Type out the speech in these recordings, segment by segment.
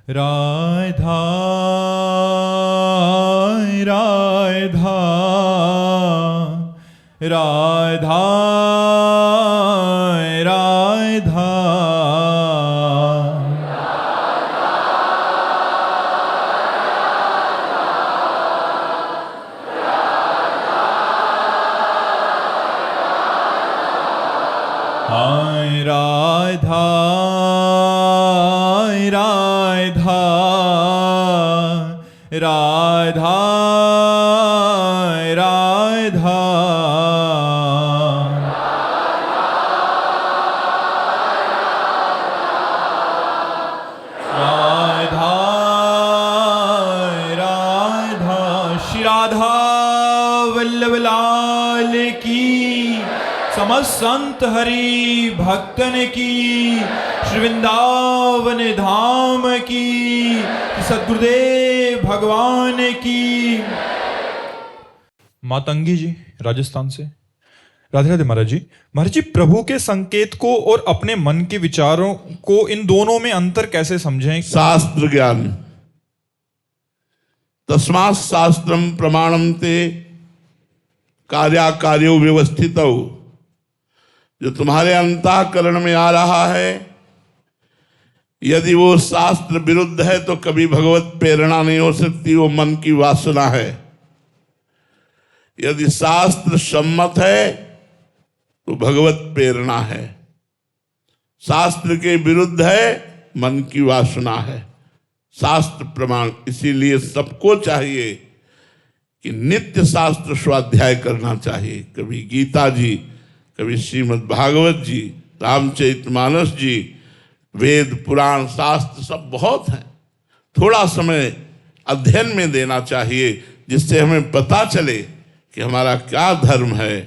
राधा राधा राधा राधा हाय राधा राधा राधा राधा राधा राधा श्री राधा वल्लभ लाल की समस्त संत हरि भक्तन की श्री वृंदावन धाम की सद्गुरुदेव भगवान की। मातंगी जी राजस्थान से। राधे राधे महाराज जी। महाराज जी, प्रभु के संकेत को और अपने मन के विचारों को, इन दोनों में अंतर कैसे समझें? शास्त्र ज्ञान। तस्मात् शास्त्रम प्रमाणम ते कार्याकार्यो व्यवस्थितौ। जो तुम्हारे अंतःकरण में आ रहा है, यदि वो शास्त्र विरुद्ध है तो कभी भगवत प्रेरणा नहीं हो सकती, वो मन की वासना है। यदि शास्त्र सम्मत है तो भगवत प्रेरणा है, शास्त्र के विरुद्ध है मन की वासना है। शास्त्र प्रमाण। इसीलिए सबको चाहिए कि नित्य शास्त्र स्वाध्याय करना चाहिए। कभी गीता जी, कभी श्रीमद् भागवत जी, रामचरितमानस जी, वेद पुराण शास्त्र सब बहुत हैं। थोड़ा समय अध्ययन में देना चाहिए, जिससे हमें पता चले कि हमारा क्या धर्म है,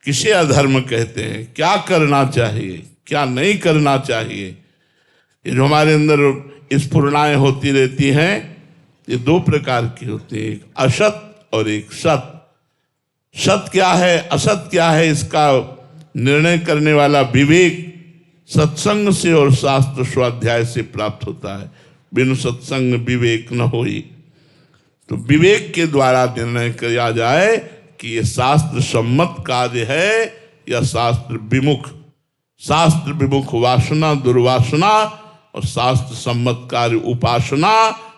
किसे अधर्म कहते हैं, क्या करना चाहिए, क्या नहीं करना चाहिए। ये जो हमारे अंदर स्फुरणाएं होती रहती हैं, ये दो प्रकार की होती हैं, एक असत और एक सत। सत क्या है, असत क्या है, इसका निर्णय करने वाला विवेक सत्संग से और शास्त्र स्वाध्याय से प्राप्त होता है। बिनु सत्संग विवेक न होई। तो विवेक के द्वारा निर्णय किया जाए कि ये शास्त्र सम्मत कार्य है या शास्त्र विमुख। शास्त्र विमुख वासना दुर्वासना और शास्त्र सम्मत कार्य उपासना,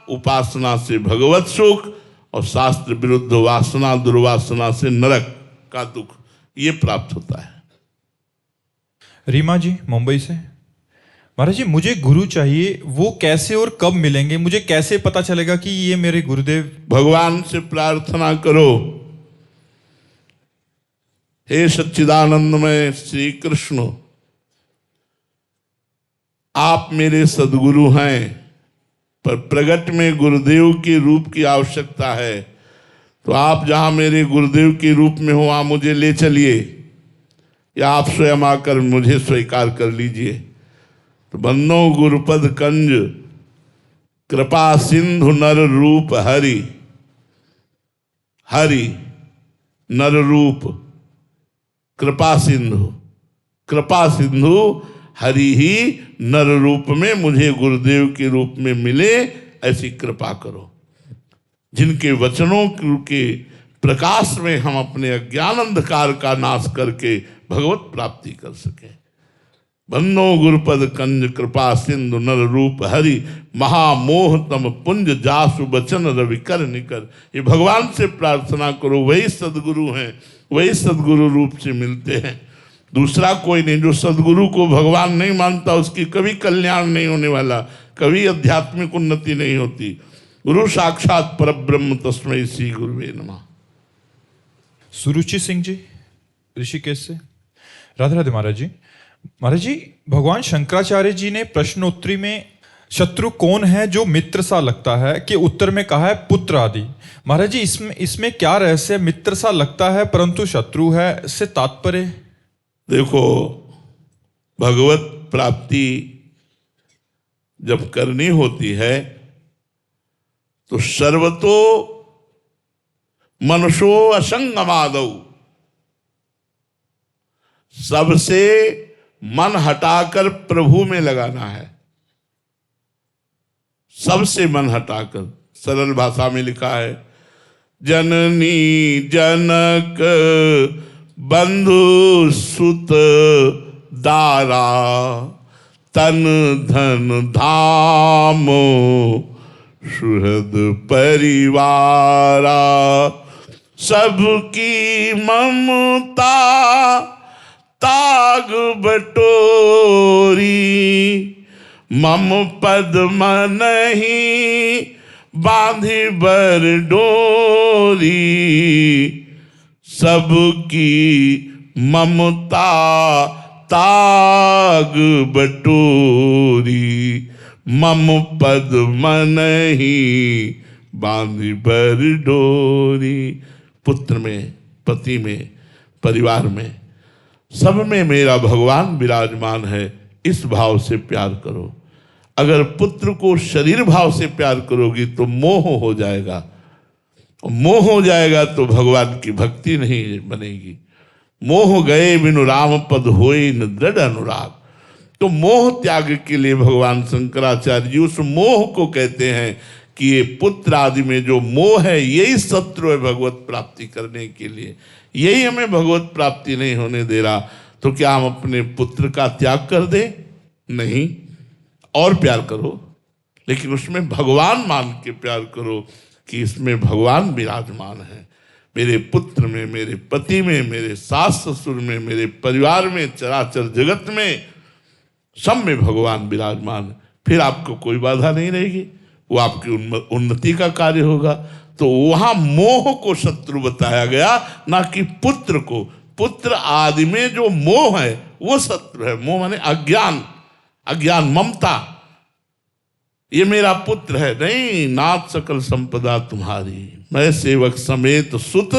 उपासना से भगवत सुख और शास्त्र विरुद्ध वासना दुर्वासना से नरक का दुख, ये प्राप्त होता है। रीमा जी मुंबई से। महाराज जी, मुझे गुरु चाहिए, वो कैसे और कब मिलेंगे? मुझे कैसे पता चलेगा कि ये मेरे गुरुदेव? भगवान से प्रार्थना करो, हे सच्चिदानंदमय श्री कृष्ण, आप मेरे सदगुरु हैं, पर प्रगट में गुरुदेव के रूप की आवश्यकता है। तो आप जहां मेरे गुरुदेव के रूप में हो, वहां मुझे ले चलिए, या आप स्वयं आकर मुझे स्वीकार कर लीजिए। तो बंदो गुरुपद कंज कृपा सिंधु नर रूप हरि। हरि नर रूप, कृपा सिंधु, कृपा सिंधु हरि ही नर रूप में मुझे गुरुदेव के रूप में मिले, ऐसी कृपा करो। जिनके वचनों के प्रकाश में हम अपने अज्ञान अंधकार का नाश करके भगवत प्राप्ति कर सके। बंदो गुरुपद कंज कृपा सिंधु नर रूप हरि, महामोह तम पुंज जासु बचन रवि कर निकर। ये भगवान से प्रार्थना करो, वही सदगुरु हैं, वही सदगुरु रूप से मिलते हैं, दूसरा कोई नहीं। जो सदगुरु को भगवान नहीं मानता, उसकी कभी कल्याण नहीं होने वाला, कभी आध्यात्मिक उन्नति नहीं होती। गुरु साक्षात परब्रह्म तस्मै श्री गुरुवे नमः। सुरुचि सिंह जी ऋषिकेश से। राधे राधे महाराज जी। महाराज जी, भगवान शंकराचार्य जी ने प्रश्नोत्तरी में शत्रु कौन है जो मित्र सा लगता है के उत्तर में कहा है पुत्र आदि। महाराज जी, इसमें क्या रहस्य? मित्र सा लगता है परंतु शत्रु है से तात्पर्य? देखो, भगवत प्राप्ति जब करनी होती है तो सर्वतो मनुष्यो असंगमादौ, सबसे मन हटाकर प्रभु में लगाना है। सबसे मन हटाकर, सरल भाषा में लिखा है, जननी जनक बंधु सुत दारा तन धन धाम सुहृद परिवारा। सबकी ममता ताग बटोरी मम पद मनहि बांधी बर डोरी। सबकी ममता ताग बटोरी मम पद मनहि बांधी बर डोरी। पुत्र में, पति में, परिवार में, सब में मेरा भगवान विराजमान है, इस भाव से प्यार करो। अगर पुत्र को शरीर भाव से प्यार करोगी तो मोह हो जाएगा, मोह हो जाएगा तो भगवान की भक्ति नहीं बनेगी। मोह गए बिनु राम पद होए न दृढ़ अनुराग। तो मोह त्याग के लिए भगवान शंकराचार्य जी उस मोह को कहते हैं कि ये पुत्र आदि में जो मोह है यही शत्रु है भगवत प्राप्ति करने के लिए, यही हमें भगवत प्राप्ति नहीं होने दे रहा। तो क्या हम अपने पुत्र का त्याग कर दें? नहीं, और प्यार करो, लेकिन उसमें भगवान मान के प्यार करो कि इसमें भगवान विराजमान है। मेरे पुत्र में, मेरे पति में, मेरे सास ससुर में, मेरे परिवार में, चराचर जगत में, सब में भगवान विराजमान। फिर आपको कोई बाधा नहीं रहेगी, वो आपकी उन्नति का कार्य होगा। तो वहां मोह को शत्रु बताया गया, ना कि पुत्र को। पुत्र आदि में जो मोह है वो शत्रु है। मोह माने अज्ञान, अज्ञान, ममता। ये मेरा पुत्र है, नहीं, नाथ सकल संपदा तुम्हारी, मैं सेवक समेत सुत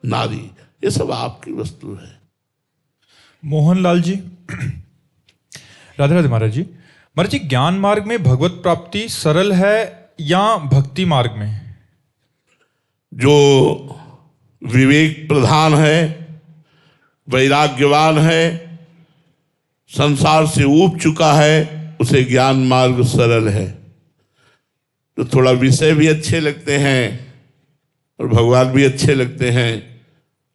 नारी। ये सब आपकी वस्तु है। मोहनलाल जी, राधे राधे महाराज जी। महाराज जी, ज्ञान मार्ग में भगवत प्राप्ति सरल है या भक्ति मार्ग में? जो विवेक प्रधान है, वैराग्यवान है, संसार से ऊब चुका है, उसे ज्ञान मार्ग सरल है। तो थोड़ा विषय भी अच्छे लगते हैं और भगवान भी अच्छे लगते हैं,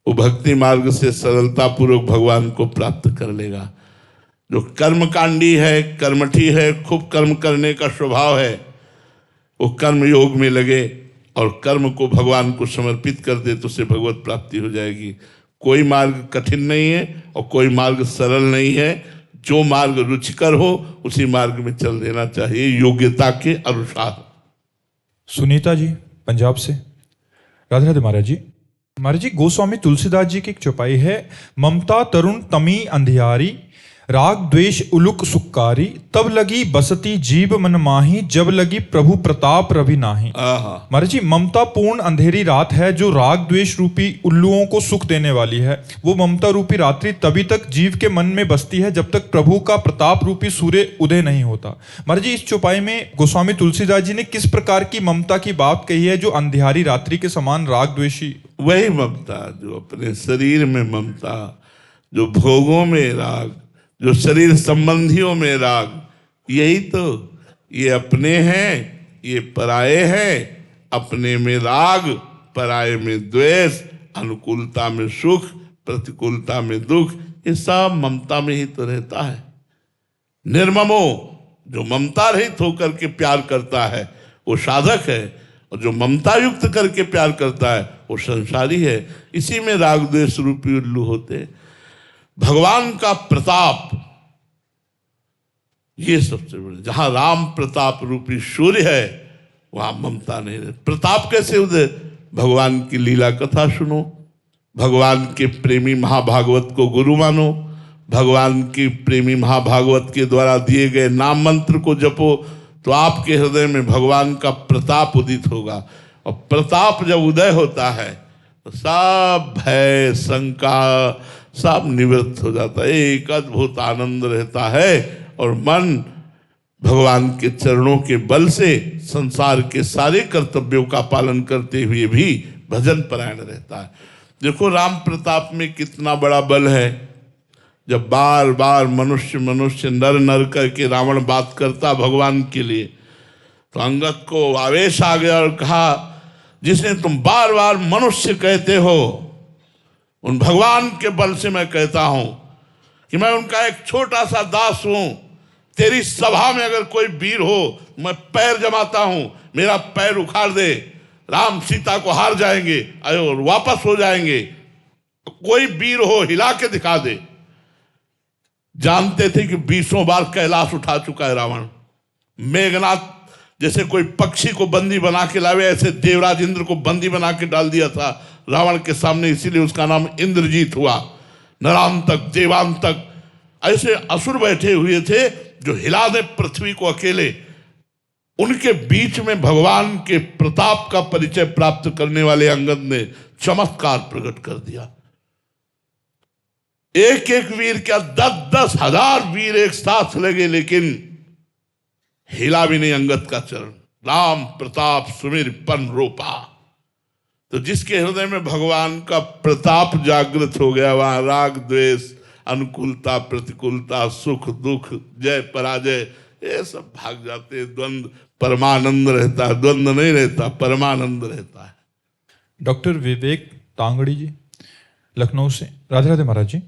वो भक्ति मार्ग से सरलता पूर्वक भगवान को प्राप्त कर लेगा। जो कर्मकांडी है, कर्मठी है, खूब कर्म करने का स्वभाव है, वो कर्म योग में लगे और कर्म को भगवान को समर्पित कर दे तो उसे भगवत प्राप्ति हो जाएगी। कोई मार्ग कठिन नहीं है और कोई मार्ग सरल नहीं है। जो मार्ग रुचिकर हो उसी मार्ग में चल देना चाहिए, योग्यता के अनुसार। सुनीता जी, पंजाब से, राधे राधे महाराज जी। महाराज जी, गोस्वामी तुलसीदास जी की एक चौपाई है, ममता तरुण तमी अंधियारी, राग द्वेष उलुक सुक्कारी, तब लगी बसती जीव मन माही, जब लगी प्रभु प्रताप रवि नाही। महाराज जी, ममता पूर्ण अंधेरी रात है जो राग द्वेष रूपी उल्लुओं को सुख देने वाली है। वो ममता रूपी रात्रि तभी तक जीव के मन में बसती है जब तक प्रभु का प्रताप रूपी सूर्य उदय नहीं होता। महाराज जी, इस चौपाई में गोस्वामी तुलसीदास जी ने किस प्रकार की ममता की बात कही है जो अंधियारी रात्रि के समान राग द्वेषी? वही ममता जो अपने शरीर में ममता, जो भोगों में राग, जो शरीर संबंधियों में राग, यही तो। ये अपने हैं, ये पराये हैं। अपने में राग, पराये में द्वेष, अनुकूलता में सुख, प्रतिकूलता में दुख, ये सब ममता में ही तो रहता है। निर्ममो, जो ममता रहित होकर के प्यार करता है वो साधक है, और जो ममता युक्त करके प्यार करता है वो संसारी है। इसी में राग द्वेष रूपी उल्लू होते हैं। भगवान का प्रताप, ये सबसे बड़े। जहां राम प्रताप रूपी सूर्य है वहां ममता नहीं रहती। प्रताप कैसे उदय? भगवान की लीला कथा सुनो, भगवान के प्रेमी महाभागवत को गुरु मानो, भगवान की प्रेमी महाभागवत के द्वारा दिए गए नाम मंत्र को जपो, तो आपके हृदय में भगवान का प्रताप उदित होगा। और प्रताप जब उदय होता है तो सब भय, शंका सब निवृत्त हो जाता है। एक अद्भुत आनंद रहता है और मन भगवान के चरणों के बल से संसार के सारे कर्तव्यों का पालन करते हुए भी भजन परायण रहता है। देखो राम प्रताप में कितना बड़ा बल है। जब बार बार मनुष्य नर करके रावण बात करता भगवान के लिए, तो अंगद को आवेश आ गया और कहा, जिसने तुम बार बार मनुष्य कहते हो, उन भगवान के बल से मैं कहता हूं कि मैं उनका एक छोटा सा दास हूं। तेरी सभा में अगर कोई वीर हो, मैं पैर जमाता हूं, मेरा पैर उखाड़ दे, राम सीता को हार जाएंगे और वापस हो जाएंगे। कोई वीर हो, हिला के दिखा दे। जानते थे कि 20 बार कैलाश उठा चुका है रावण। मेघनाथ जैसे कोई पक्षी को बंदी बना के लावे, ऐसे देवराज इंद्र को बंदी बना के डाल दिया था रावण के सामने, इसीलिए उसका नाम इंद्रजीत हुआ। नरांतक, देवांतक ऐसे असुर बैठे हुए थे जो हिला दे पृथ्वी को अकेले। उनके बीच में भगवान के प्रताप का परिचय प्राप्त करने वाले अंगद ने चमत्कार प्रकट कर दिया। एक एक वीर क्या 10-10 हजार वीर एक साथ लगे, लेकिन हिला भी नहीं अंगद का चरण। राम प्रताप सुमिर पन रोपा। तो जिसके हृदय में भगवान का प्रताप जागृत हो गया, वहां राग द्वेष, अनुकूलता प्रतिकूलता, सुख दुख, जय पराजय, ये सब भाग जाते। द्वंद्व परमानंद रहता है, द्वंद्व नहीं रहता, परमानंद रहता है। डॉक्टर विवेक तांगड़ी जी लखनऊ से। राधे राधे महाराज जी।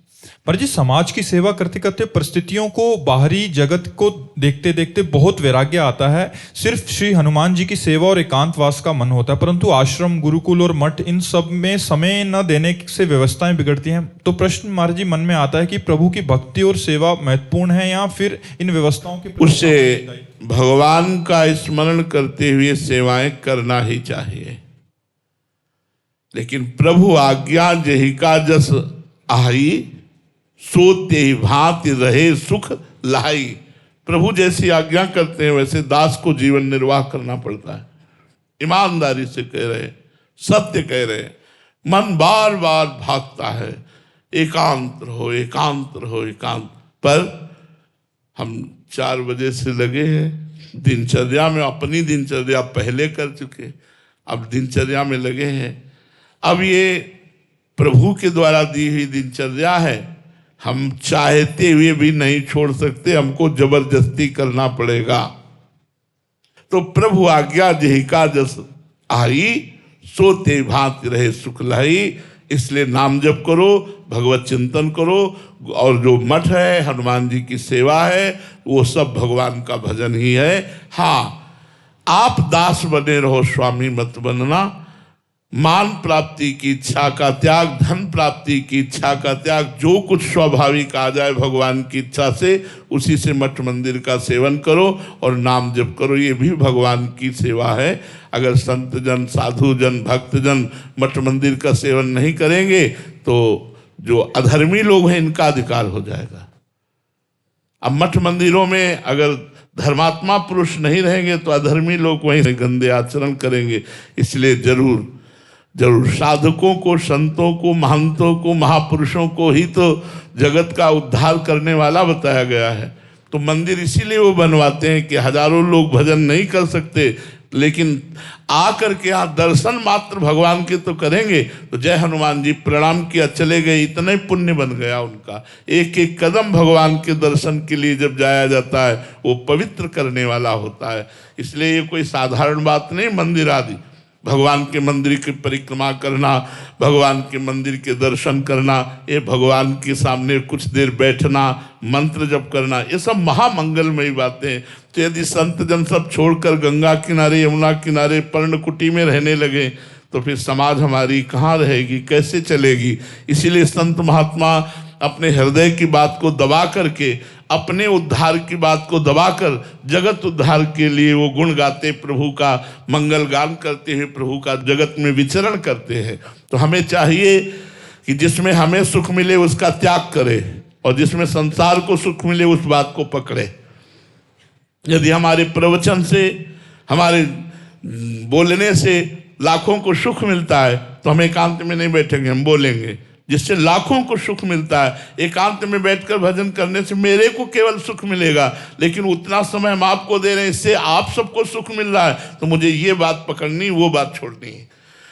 पर जी, समाज की सेवा करते करते परिस्थितियों को, बाहरी जगत को देखते देखते बहुत वैराग्य आता है। सिर्फ श्री हनुमान जी की सेवा और एकांतवास का मन होता है, परंतु आश्रम, गुरुकुल और मठ, इन सब में समय न देने से व्यवस्थाएं बिगड़ती हैं। तो प्रश्न महाराज जी मन में आता है कि प्रभु की भक्ति और सेवा महत्वपूर्ण है या फिर इन व्यवस्थाओं के उससे भगवान का स्मरण करते हुए सेवाएं करना ही चाहिए। लेकिन प्रभु आज्ञा जही का जस आई, सोते ही भांति रहे सुख लाई। प्रभु जैसी आज्ञा करते हैं वैसे दास को जीवन निर्वाह करना पड़ता है। ईमानदारी से कह रहे, सत्य कह रहे। मन बार बार भागता है, एकांत रहो, एकांत रहो, एकांत। पर हम 4 बजे से लगे हैं दिनचर्या में, अपनी दिनचर्या पहले कर चुके, अब दिनचर्या में लगे हैं। अब ये प्रभु के द्वारा दी हुई दिनचर्या है, हम चाहते हुए भी नहीं छोड़ सकते, हमको जबरदस्ती करना पड़ेगा। तो प्रभु आज्ञा जही का जस आई, सोते भांति रहे सुख लाई। इसलिए नाम जप करो, भगवत चिंतन करो, और जो मठ है, हनुमान जी की सेवा है, वो सब भगवान का भजन ही है। हाँ, आप दास बने रहो, स्वामी मत बनना। मान प्राप्ति की इच्छा का त्याग, धन प्राप्ति की इच्छा का त्याग, जो कुछ स्वाभाविक आ जाए भगवान की इच्छा से, उसी से मठ मंदिर का सेवन करो और नाम जप करो। ये भी भगवान की सेवा है। अगर संत जन, साधु जन, भक्त जन मठ मंदिर का सेवन नहीं करेंगे तो जो अधर्मी लोग हैं इनका अधिकार हो जाएगा। अब मठ मंदिरों में अगर धर्मात्मा पुरुष नहीं रहेंगे तो अधर्मी लोग वहीं गंदे आचरण करेंगे। इसलिए जरूर साधकों को, संतों को, महंतों को, महापुरुषों को ही तो जगत का उद्धार करने वाला बताया गया है। तो मंदिर इसीलिए वो बनवाते हैं कि हजारों लोग भजन नहीं कर सकते, लेकिन आकर के यहाँ दर्शन मात्र भगवान के तो करेंगे। तो जय हनुमान जी, प्रणाम किया, चले गए, इतना ही पुण्य बन गया उनका। एक एक कदम भगवान के दर्शन के लिए जब जाया जाता है, वो पवित्र करने वाला होता है। इसलिए ये कोई साधारण बात नहीं। मंदिर आदि, भगवान के मंदिर की परिक्रमा करना, भगवान के मंदिर के दर्शन करना, ये भगवान के सामने कुछ देर बैठना, मंत्र जप करना, ये सब महामंगलमयी बातें। तो यदि संत जन सब छोड़कर गंगा किनारे, यमुना किनारे, पर्णकुटी में रहने लगे तो फिर समाज हमारी कहाँ रहेगी, कैसे चलेगी। इसीलिए संत महात्मा अपने हृदय की बात को दबा करके, अपने उद्धार की बात को दबाकर जगत उद्धार के लिए वो गुण गाते, प्रभु का मंगल गान करते हुए प्रभु का जगत में विचरण करते हैं। तो हमें चाहिए कि जिसमें हमें सुख मिले उसका त्याग करे, और जिसमें संसार को सुख मिले उस बात को पकड़े। यदि हमारे प्रवचन से, हमारे बोलने से लाखों को सुख मिलता है तो हम एकांत में नहीं बैठेंगे, हम बोलेंगे। जिससे लाखों को सुख मिलता है, एकांत में बैठकर भजन करने से मेरे को केवल सुख मिलेगा, लेकिन उतना समय हम आपको दे रहे हैं, इससे आप सबको सुख मिल रहा है। तो मुझे ये बात पकड़नी, वो बात छोड़नी है।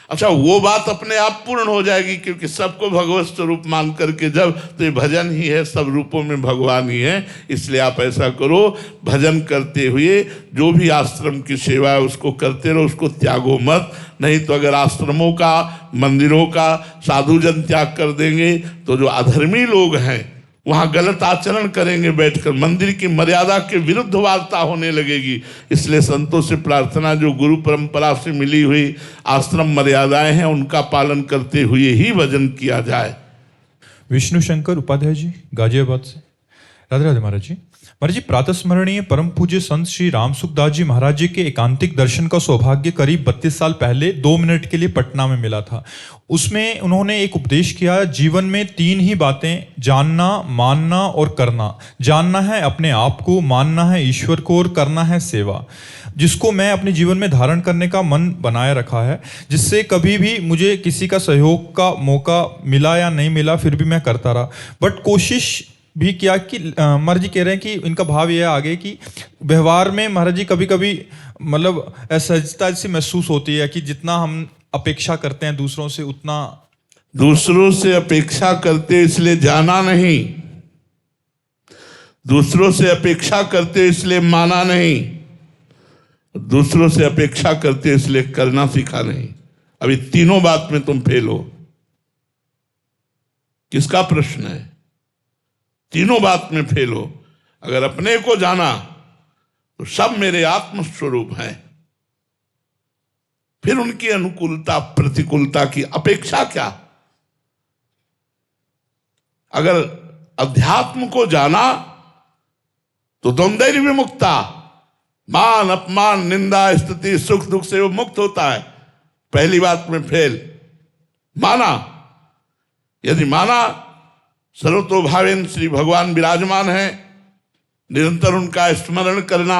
अच्छा, वो बात अपने आप पूर्ण हो जाएगी, क्योंकि सबको भगवत स्वरूप मान करके जब, तो ये भजन ही है, सब रूपों में भगवान ही है। इसलिए आप ऐसा करो, भजन करते हुए जो भी आश्रम की सेवा है उसको करते रहो, उसको त्यागो मत। नहीं तो अगर आश्रमों का, मंदिरों का साधुजन त्याग कर देंगे तो जो अधर्मी लोग हैं वहाँ गलत आचरण करेंगे, बैठकर मंदिर की मर्यादा के विरुद्ध वार्ता होने लगेगी। इसलिए संतों से प्रार्थना, जो गुरु परंपरा से मिली हुई आश्रम मर्यादाएं हैं उनका पालन करते हुए ही भजन किया जाए। विष्णु शंकर उपाध्याय जी, गाजियाबाद से। राधे राधे महाराज जी। महाराज जी, प्रातस्मरणीय परम पूज्य संत श्री राम सुखदास जी महाराज जी के एकांतिक दर्शन का सौभाग्य करीब 32 साल पहले 2 मिनट के लिए पटना में मिला था। उसमें उन्होंने एक उपदेश किया, जीवन में 3 ही बातें, जानना, मानना और करना। जानना है अपने आप को, मानना है ईश्वर को और करना है सेवा, जिसको मैं अपने जीवन में धारण करने का मन बनाए रखा है, जिससे कभी भी मुझे किसी का सहयोग का मौका मिला या नहीं मिला फिर भी मैं करता रहा। बट कोशिश भी किया कि महाराज जी कह रहे हैं कि इनका भाव यह आगे कि व्यवहार में महाराज जी कभी कभी मतलब असहजता सी महसूस होती है कि जितना हम अपेक्षा करते हैं दूसरों से उतना। दूसरों से अपेक्षा करते इसलिए जाना नहीं, दूसरों से अपेक्षा करते इसलिए माना नहीं, दूसरों से अपेक्षा करते इसलिए करना सीखा नहीं। अभी तीनों बात में तुम फेल हो। किसका प्रश्न है? तीनों बात में फेल हो। अगर अपने को जाना तो सब मेरे आत्म स्वरूप हैं, फिर उनकी अनुकूलता प्रतिकूलता की अपेक्षा क्या? अगर अध्यात्म को जाना तो द्वंद्व विमुक्ता, मान अपमान निंदा स्तुति सुख दुख से वो मुक्त होता है। पहली बात में फेल। माना, यदि माना सर्वतोभावेन श्री भगवान विराजमान है, निरंतर उनका स्मरण करना,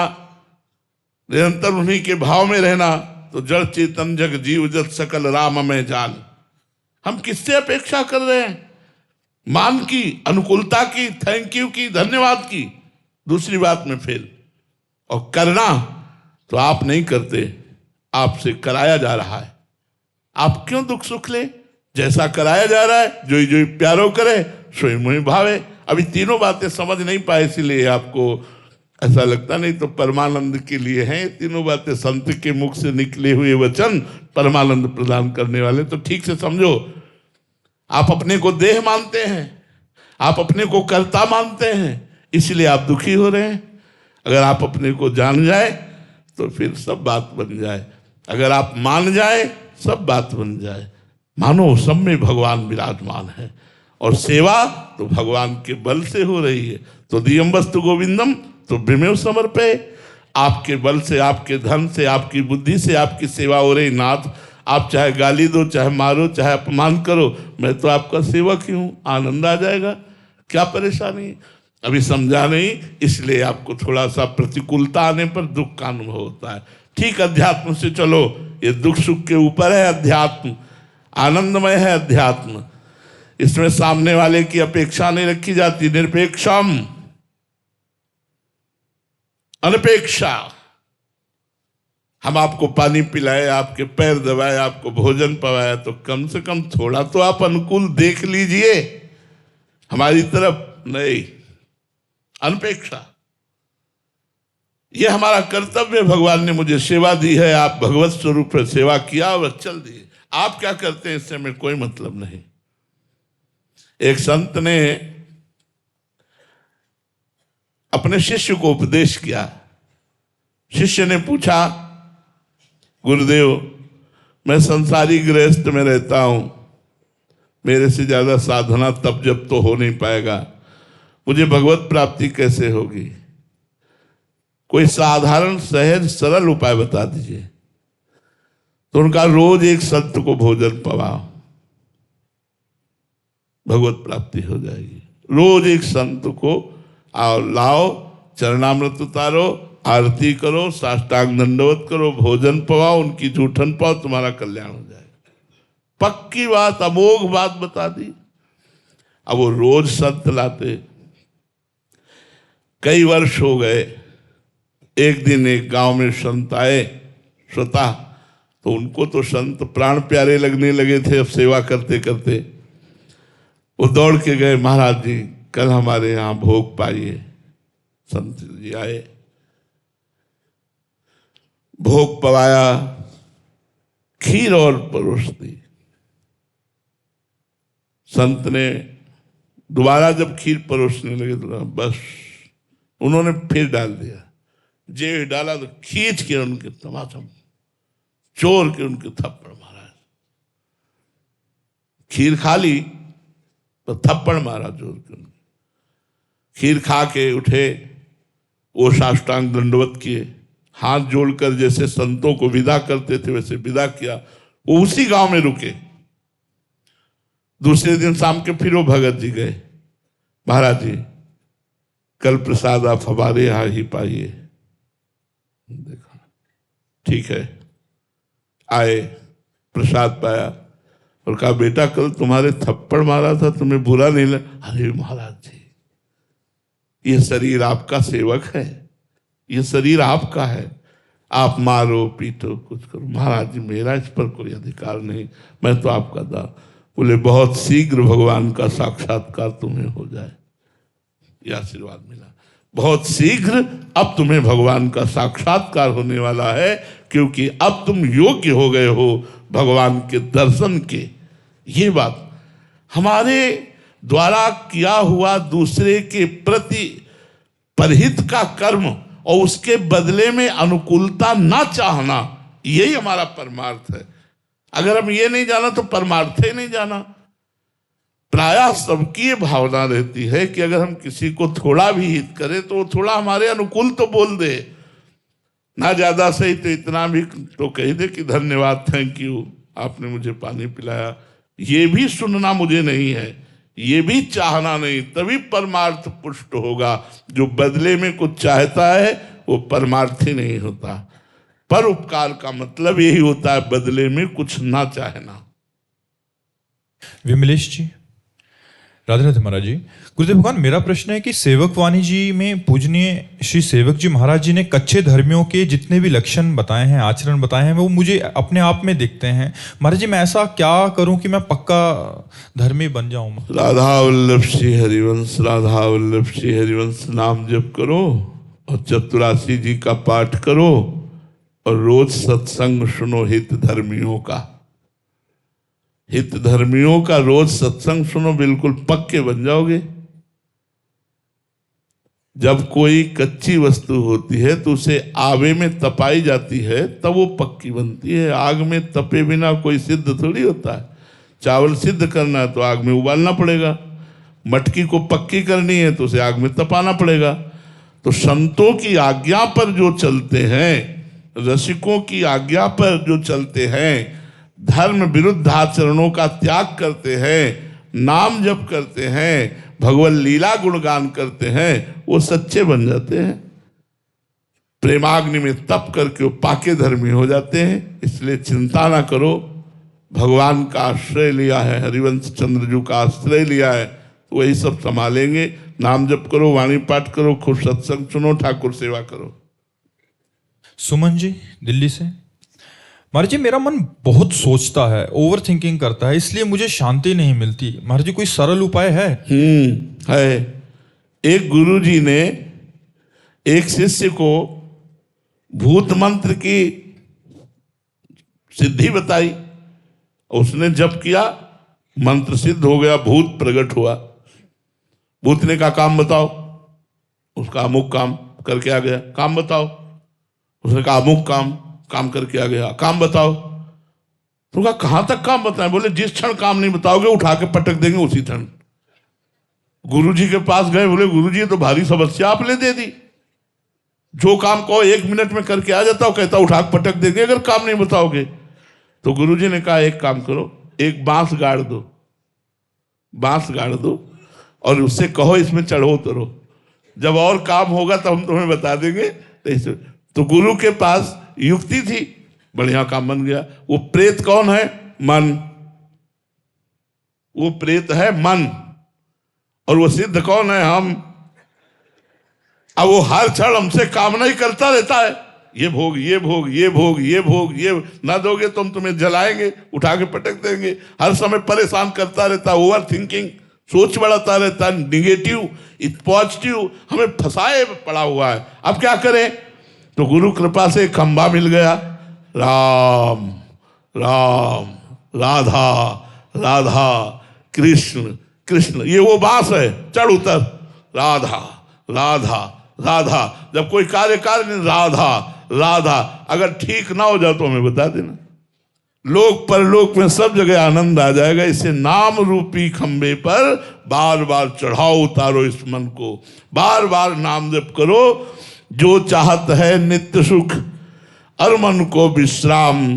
निरंतर उन्हीं के भाव में रहना, तो जड़ चेतन जग जीव जत सकल राम में जान। हम किससे अपेक्षा कर रहे हैं? मान की, अनुकूलता की, थैंक यू की, धन्यवाद की। दूसरी बात में फेल। और करना तो आप नहीं करते, आपसे कराया जा रहा है। आप क्यों दुख सुख ले? जैसा कराया जा रहा है, जो ही प्यारो करे सोई मुहि भावे। अभी तीनों बातें समझ नहीं पाए, इसीलिए आपको ऐसा लगता। नहीं तो परमानंद के लिए हैं तीनों बातें, संत के मुख से निकले हुए वचन परमानंद प्रदान करने वाले। तो ठीक से समझो। आप अपने को देह मानते हैं, आप अपने को कर्ता मानते हैं, इसलिए आप दुखी हो रहे हैं। अगर आप अपने को जान जाए तो फिर सब बात बन जाए। अगर आप मान जाए सब बात बन जाए। मानो सब में भगवान विराजमान है, और सेवा तो भगवान के बल से हो रही है। तो दियम वस्तु गोविंदम तो विमेव समर्पे। आपके बल से, आपके धन से, आपकी बुद्धि से आपकी सेवा हो रही। नाथ, आप चाहे गाली दो, चाहे मारो, चाहे अपमान करो, मैं तो आपका सेवक ही हूँ। आनंद आ जाएगा, क्या परेशानी? अभी समझा नहीं, इसलिए आपको थोड़ा सा प्रतिकूलता आने पर दुख का अनुभव होता है। ठीक अध्यात्म से चलो। ये दुख सुख के ऊपर है अध्यात्म, आनंदमय है अध्यात्म। इसमें सामने वाले की अपेक्षा नहीं रखी जाती। निरपेक्षम, अनपेक्षा। हम आपको पानी पिलाए, आपके पैर दबाए, आपको भोजन पवाया, तो कम से कम थोड़ा तो आप अनुकूल देख लीजिए हमारी तरफ। नहीं, अनपेक्षा। यह हमारा कर्तव्य। भगवान ने मुझे सेवा दी है, आप भगवत स्वरूप पर सेवा किया और चल दिए। आप क्या करते हैं इससे हमें कोई मतलब नहीं। एक संत ने अपने शिष्य को उपदेश किया। शिष्य ने पूछा, गुरुदेव, मैं संसारी गृहस्थ में रहता हूं, मेरे से ज्यादा साधना तप जप तो हो नहीं पाएगा, मुझे भगवत प्राप्ति कैसे होगी? कोई साधारण सहज सरल उपाय बता दीजिए। तो उनका, रोज एक संत को भोजन पवाओ, भगवत प्राप्ति हो जाएगी। रोज एक संत को आओ, लाओ, चरणामृत उतारो, आरती करो, साष्टांग दंडवत करो, भोजन पवाओ, उनकी जूठन पाओ, तुम्हारा कल्याण हो जाएगा। पक्की बात, अमोघ बात बता दी। अब वो रोज संत लाते। कई वर्ष हो गए। एक दिन एक गांव में संत आए, स्वतः तो उनको तो संत प्राण प्यारे लगने लगे थे। अब सेवा करते करते वो दौड़ के गए, महाराज जी कल हमारे यहाँ भोग पाइए। संत जी आए, भोग पवाया, खीर और परोस दी। संत ने दोबारा जब खीर परोसने लगे तो बस उन्होंने फिर डाल दिया। जे डाला तो खींच के उनके तमाचा चोर के उनके थप्पड़ मारा। खीर खा ली तो थप्पड़ मारा जोर के उनके। खीर खा के उठे, वो साष्टांग दंडवत किए, हाथ जोड़कर जैसे संतों को विदा करते थे वैसे विदा किया। वो उसी गांव में रुके। दूसरे दिन शाम के फिर वो भगत जी गए, महाराज जी कल प्रसाद आप हमारे यहाँ ही पाइए। देखा ठीक है, आए, प्रसाद पाया और कहा बेटा कल तुम्हारे थप्पड़ मारा था, तुम्हें बुरा नहीं लगा? अरे महाराज जी ये शरीर आपका सेवक है, ये शरीर आपका है, आप मारो पीटो कुछ करो, महाराज जी मेरा इस पर कोई अधिकार नहीं, मैं तो आपका दा। बोले बहुत शीघ्र भगवान का साक्षात्कार तुम्हें हो जाए, यह आशीर्वाद मिला। बहुत शीघ्र अब तुम्हें भगवान का साक्षात्कार होने वाला है, क्योंकि अब तुम योग्य हो गए हो भगवान के दर्शन के। ये बात हमारे द्वारा किया हुआ दूसरे के प्रति परहित का कर्म और उसके बदले में अनुकूलता ना चाहना, यही हमारा परमार्थ है। अगर हम ये नहीं जाना तो परमार्थ ही नहीं जाना। प्रायः सबकी ये भावना रहती है कि अगर हम किसी को थोड़ा भी हित करें तो वो थोड़ा हमारे अनुकूल तो बोल दे, ना ज्यादा सही तो इतना भी तो कह दे कि धन्यवाद, थैंक यू, आपने मुझे पानी पिलाया। ये भी सुनना मुझे नहीं है, ये भी चाहना नहीं, तभी परमार्थ पुष्ट होगा। जो बदले में कुछ चाहता है वो परमार्थी नहीं होता। पर उपकार का मतलब यही होता है बदले में कुछ ना चाहना। विमलेश जी, राधे राधे महाराज जी। गुरुदेव भगवान, मेरा प्रश्न है कि सेवक वाणी जी में पूजनीय श्री सेवक जी महाराज जी ने कच्चे धर्मियों के जितने भी लक्षण बताए हैं, आचरण बताए हैं, वो मुझे अपने आप में दिखते हैं। महाराज जी मैं ऐसा क्या करूं कि मैं पक्का धर्मी बन जाऊं? राधा वल्लभ श्री हरिवंश, राधा वल्लभ श्री हरिवंश नाम जप करो और चतुरासी जी का पाठ करो और रोज सत्संग सुनो हित धर्मियों का। हित धर्मियों का रोज सत्संग सुनो, बिल्कुल पक्के बन जाओगे। जब कोई कच्ची वस्तु होती है तो उसे आवे में तपाई जाती है तब वो पक्की बनती है। आग में तपे बिना कोई सिद्ध थोड़ी होता है। चावल सिद्ध करना है तो आग में उबालना पड़ेगा, मटकी को पक्की करनी है तो उसे आग में तपाना पड़ेगा। तो संतों की आज्ञा पर जो चलते हैं, रसिकों की आज्ञा पर जो चलते हैं, धर्म विरुद्ध आचरणों का त्याग करते हैं, नाम जप करते हैं, भगवत लीला गुणगान करते हैं, वो सच्चे बन जाते हैं। प्रेमाग्नि में तप करके वो पाके धर्मी हो जाते हैं। इसलिए चिंता ना करो, भगवान का आश्रय लिया है, हरिवंश चंद्रजू का आश्रय लिया है, तो वही सब संभालेंगे। नाम जप करो, वाणी पाठ करो, खूब सत्संग सुनो, ठाकुर सेवा करो। सुमन जी दिल्ली से, महाराज जी मेरा मन बहुत सोचता है, ओवर थिंकिंग करता है, इसलिए मुझे शांति नहीं मिलती। महाराज जी कोई सरल उपाय है? है। एक गुरुजी ने एक शिष्य को भूत मंत्र की सिद्धि बताई, उसने जप किया, मंत्र सिद्ध हो गया, भूत प्रकट हुआ। भूत ने कहा काम बताओ, उसका अमुक काम करके आ गया। काम बताओ, उसने कहा अमुक काम करके आ गया। काम बताओ, तो कहा कहां तक काम बताएं? बोले जिस क्षण काम नहीं बताओगे उठा के पटक देंगे उसी क्षण। गुरुजी के पास गए, बोले गुरुजी तो भारी समस्या आपने दे दी, जो काम कहो 1 मिनट में करके आ जाता हूं, कहता उठा के पटक देंगे अगर काम नहीं बताओगे। तो गुरुजी ने कहा एक काम करो, एक बांस गाड़ दो, बांस गाड़ दो और उससे कहो इसमें चढ़ो उतरो, जब और काम होगा तो हम तुम्हें बता देंगे। तो गुरु के पास युक्ति थी, बढ़िया काम बन गया। वो प्रेत कौन है? मन। वो प्रेत है मन, और वो सिद्ध कौन है? हम। अब वो हर क्षण हमसे कामना ही करता रहता है, ये भोग, ये भोग, ये भोग, ये भोग, ये ना दोगे तो हम तुम्हें जलाएंगे, उठा के पटक देंगे। हर समय परेशान करता रहता, ओवर थिंकिंग, सोच बढ़ाता रहता, निगेटिव, पॉजिटिव हमें फंसाए पड़ा हुआ है। अब क्या करें? तो गुरु कृपा से खंबा मिल गया, राम राम, राधा राधा, कृष्ण कृष्ण, ये वो बांस है, चढ़ उतर, राधा राधा राधा। जब कोई कार्य नहीं, राधा राधा। अगर ठीक ना हो जाए तो हमें बता देना, लोक परलोक में सब जगह आनंद आ जाएगा। इसे नाम रूपी खंबे पर बार बार चढ़ाओ, उतारो इस मन को, बार बार नाम जप करो। जो चाहत है नित्य सुख, और मन को विश्राम,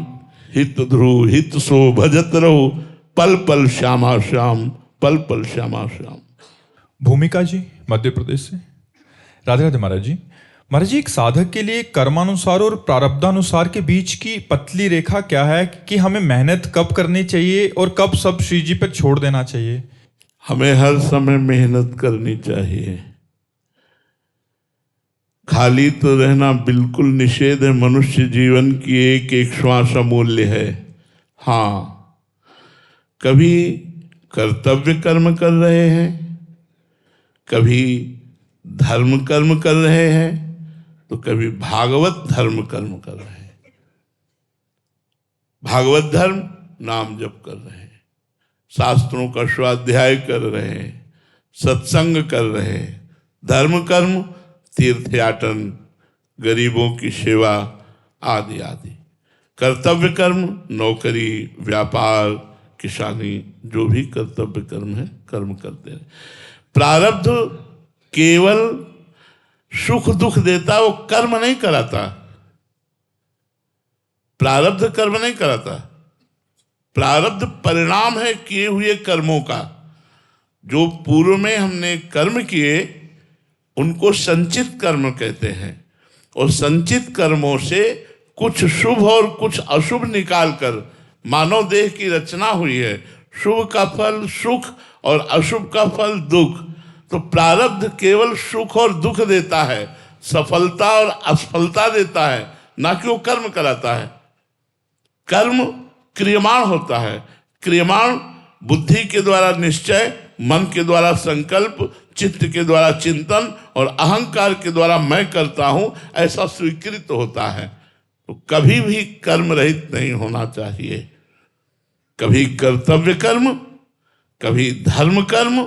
हित ध्रुव हित सो भजत रहो, पल पल श्यामा श्याम, पल पल श्यामा श्याम। भूमिका जी मध्य प्रदेश से। राधे राधे महाराज जी। महाराज जी, एक साधक के लिए कर्मानुसार और प्रारब्धानुसार के बीच की पतली रेखा क्या है कि हमें मेहनत कब करनी चाहिए और कब सब श्री जी पर छोड़ देना चाहिए? हमें हर समय मेहनत करनी चाहिए, खाली तो रहना बिल्कुल निषेध है। मनुष्य जीवन की एक एक श्वास अमूल्य है। हाँ, कभी कर्तव्य कर्म कर रहे हैं, कभी धर्म कर्म कर रहे हैं, तो कभी भागवत धर्म कर्म कर रहे हैं। भागवत धर्म नाम जप कर रहे हैं, शास्त्रों का स्वाध्याय कर रहे हैं, सत्संग कर रहे हैं। धर्म कर्म तीर्थयाटन, गरीबों की सेवा आदि आदि। कर्तव्य कर्म नौकरी, व्यापार, किसानी, जो भी कर्तव्य कर्म है कर्म करते हैं। प्रारब्ध केवल सुख दुख देता, वो कर्म नहीं कराता। प्रारब्ध कर्म नहीं कराता, प्रारब्ध परिणाम है किए हुए कर्मों का। जो पूर्व में हमने कर्म किए उनको संचित कर्म कहते हैं, और संचित कर्मों से कुछ शुभ और कुछ अशुभ निकालकर मानव देह की रचना हुई है। शुभ का फल सुख और अशुभ का फल दुख। तो प्रारब्ध केवल सुख और दुख देता है, सफलता और असफलता देता है, ना कि वो कर्म कराता है। कर्म क्रियमाण होता है, क्रियमाण बुद्धि के द्वारा निश्चय, मन के द्वारा संकल्प, चित्त के द्वारा चिंतन और अहंकार के द्वारा मैं करता हूं ऐसा स्वीकृत होता है। तो कभी भी कर्म रहित नहीं होना चाहिए। कभी कर्तव्य कर्म, कभी धर्म कर्म,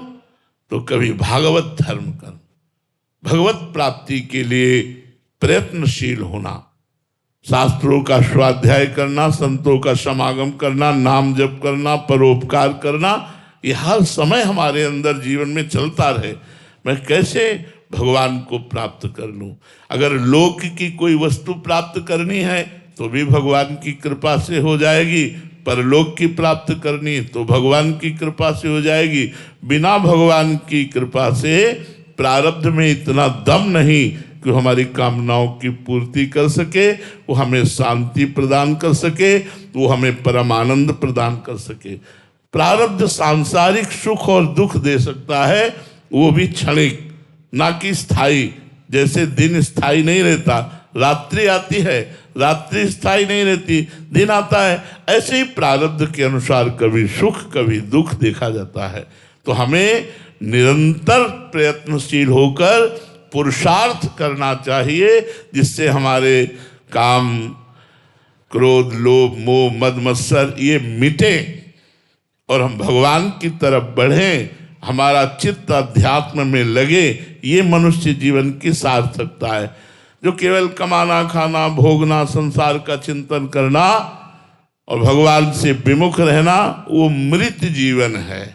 तो कभी भागवत धर्म कर्म। भगवत प्राप्ति के लिए प्रयत्नशील होना, शास्त्रों का स्वाध्याय करना, संतों का समागम करना, नाम जप करना, परोपकार करना, ये हर समय हमारे अंदर जीवन में चलता रहे। मैं कैसे भगवान को प्राप्त कर लूं? अगर लोक की कोई वस्तु प्राप्त करनी है तो भी भगवान की कृपा से हो जाएगी, परलोक की प्राप्त करनी तो भगवान की कृपा से हो जाएगी। बिना भगवान की कृपा से प्रारब्ध में इतना दम नहीं कि हमारी कामनाओं की पूर्ति कर सके, वो हमें शांति प्रदान कर सके, वो हमें परम आनंद प्रदान कर सके। प्रारब्ध सांसारिक सुख और दुख दे सकता है, वो भी क्षणिक, ना कि स्थायी। जैसे दिन स्थायी नहीं रहता, रात्रि आती है, रात्रि स्थायी नहीं रहती, दिन आता है, ऐसे ही प्रारब्ध के अनुसार कभी सुख कभी दुख देखा जाता है। तो हमें निरंतर प्रयत्नशील होकर पुरुषार्थ करना चाहिए, जिससे हमारे काम, क्रोध, लोभ, मोह, मद, मत्सर ये मिटे और हम भगवान की तरफ बढ़ें, हमारा चित्त अध्यात्म में लगे। ये मनुष्य जीवन की सार्थकता है। जो केवल कमाना, खाना, भोगना, संसार का चिंतन करना और भगवान से विमुख रहना, वो मृत जीवन है।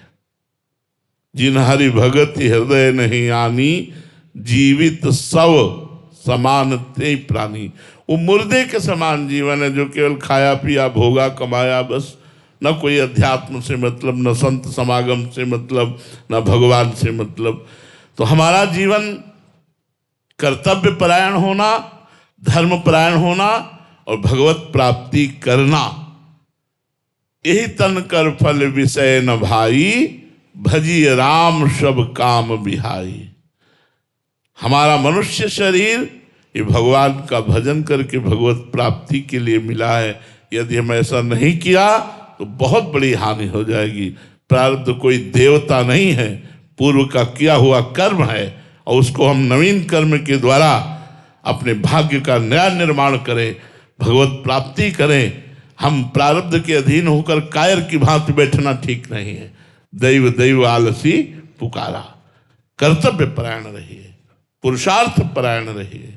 जिन हरि भगत हृदय नहीं आनी, जीवित सब समान ते प्राणी। वो मुर्दे के समान जीवन है, जो केवल खाया पिया, भोगा, कमाया, बस। न कोई अध्यात्म से मतलब, न संत समागम से मतलब, न भगवान से मतलब। तो हमारा जीवन कर्तव्य परायण होना, धर्म परायण होना और भगवत प्राप्ति करना, यही तन कर फल विषय न भाई, भजी राम सब काम बिहाई। हमारा मनुष्य शरीर ये भगवान का भजन करके भगवत प्राप्ति के लिए मिला है। यदि हम ऐसा नहीं किया तो बहुत बड़ी हानि हो जाएगी। प्रारब्ध कोई देवता नहीं है, पूर्व का किया हुआ कर्म है और उसको हम नवीन कर्म के द्वारा अपने भाग्य का नया निर्माण करें, भगवत प्राप्ति करें। हम प्रारब्ध के अधीन होकर कायर की भांति बैठना ठीक नहीं है। दैव दैव आलसी पुकारा। कर्तव्य परायण रहिए, पुरुषार्थ परायण रहिए।